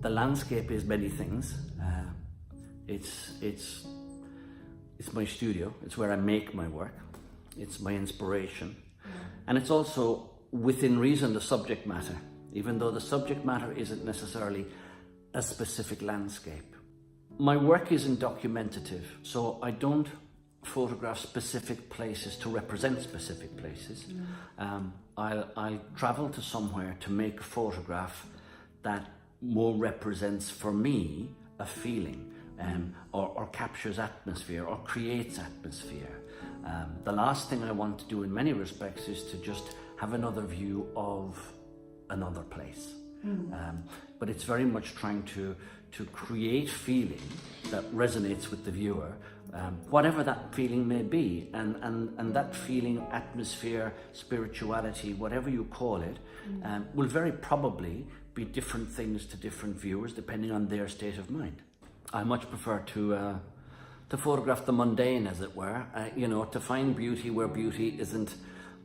The landscape is many things. It's my studio. It's where I make my work. It's my inspiration. And it's also, within reason, the subject matter, even though the subject matter isn't necessarily a specific landscape. My work isn't documentative, so I don't photograph specific places to represent specific places. I'll travel to somewhere to make a photograph that more represents for me a feeling, or captures atmosphere or creates atmosphere. The last thing I want to do in many respects is to just have another view of another place. But it's very much trying to create feeling that resonates with the viewer, whatever that feeling may be, and that feeling, atmosphere, spirituality, whatever you call it, will very probably be different things to different viewers depending on their state of mind. I much prefer to photograph the mundane, as it were, to find beauty where beauty isn't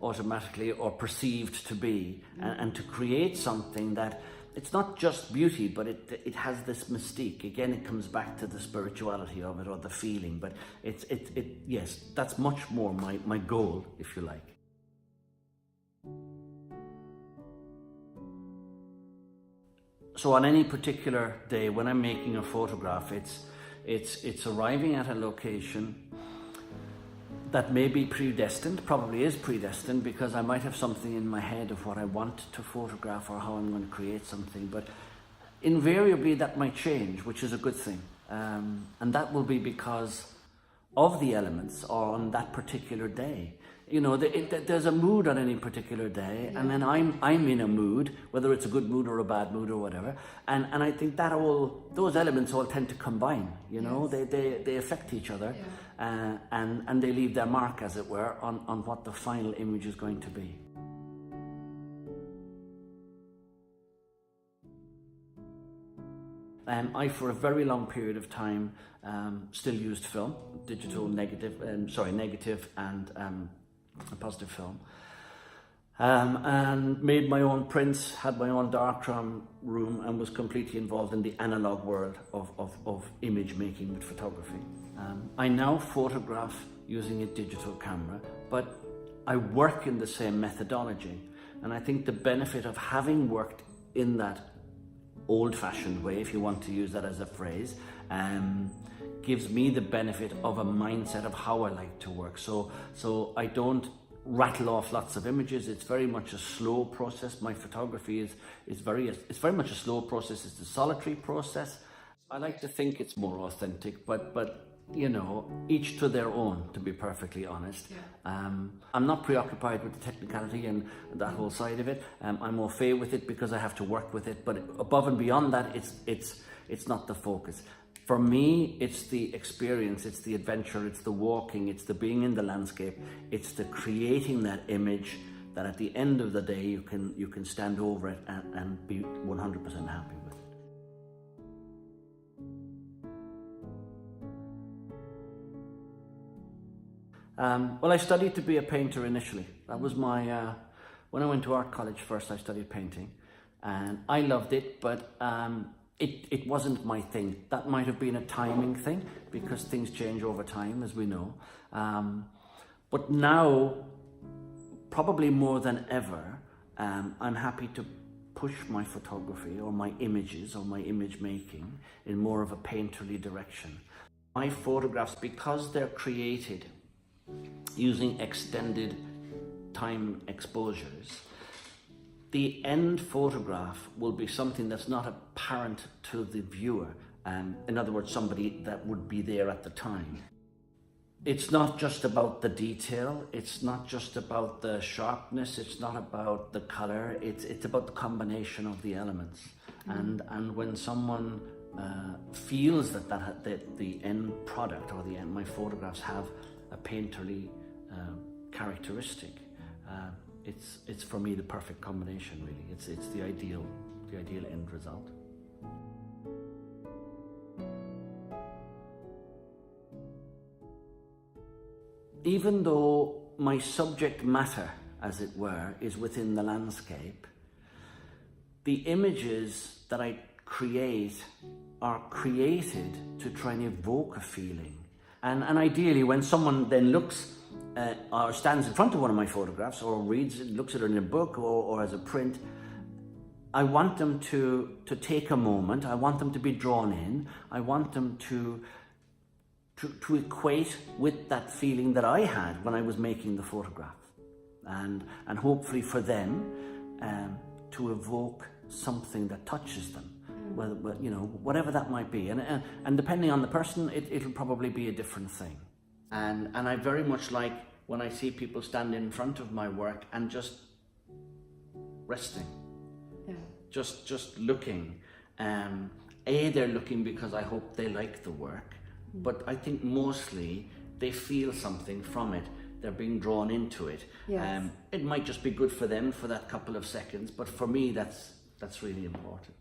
automatically or perceived to be, and to create something that it's not just beauty, but it has this mystique. Again, it comes back to the spirituality of it, or the feeling, but yes, that's much more my goal, if you like. So on any particular day when I'm making a photograph, it's arriving at a location that may be predestined, probably is predestined, because I might have something in my head of what I want to photograph or how I'm going to create something, but invariably that might change, which is a good thing. And that will be because of the elements on that particular day. There's a mood on any particular day, and then I'm in a mood, whether it's a good mood or a bad mood or whatever, and I think that those elements all tend to combine. They affect each other, and they leave their mark, as it were, on what the final image is going to be. I, for a very long period of time, still used film, digital, negative and a positive film, and made my own prints, had my own darkroom room, and was completely involved in the analog world of image making with photography. I now photograph using a digital camera, but I work in the same methodology, and I think the benefit of having worked in that old-fashioned way, if you want to use that as a phrase, gives me the benefit of a mindset of how I like to work. So I don't rattle off lots of images. It's very much a slow process. My photography is very much a slow process. It's a solitary process. I like to think it's more authentic, but each to their own, to be perfectly honest. I'm not preoccupied with the technicality and that whole side of it. I'm au fait with it because I have to work with it, but above and beyond that, it's not the focus. For me, it's the experience, it's the adventure, it's the walking, it's the being in the landscape, it's the creating that image that at the end of the day you can stand over it and be 100% happy with it. Well, I studied to be a painter initially. That was my, when I went to art college first, I studied painting, and I loved it, but it wasn't my thing. That might have been a timing thing, because things change over time, as we know. But now, probably more than ever, I'm happy to push my photography or my images or my image making in more of a painterly direction. My photographs, because they're created using extended time exposures, the end photograph will be something that's not apparent to the viewer. In other words, somebody that would be there at the time. It's not just about the detail, it's not just about the sharpness, it's not about the color, it's about the combination of the elements. And when someone feels that the end product or my photographs have a painterly characteristic, it's for me the perfect combination, really. It's the ideal end result. Even though my subject matter, as it were, is within the landscape, the images that I create are created to try and evoke a feeling. And ideally, when someone then looks or stands in front of one of my photographs or reads it, looks at it in a book or as a print, I want them to take a moment. I want them to be drawn in. I want them to equate with that feeling that I had when I was making the photograph. And hopefully for them to evoke something that touches them. Well, whatever that might be, and depending on the person, it'll probably be a different thing. And I very much like when I see people stand in front of my work and just resting, just looking. They're looking because I hope they like the work, but I think mostly they feel something from it. They're being drawn into it. Yes. It might just be good for them for that couple of seconds, but for me, that's really important.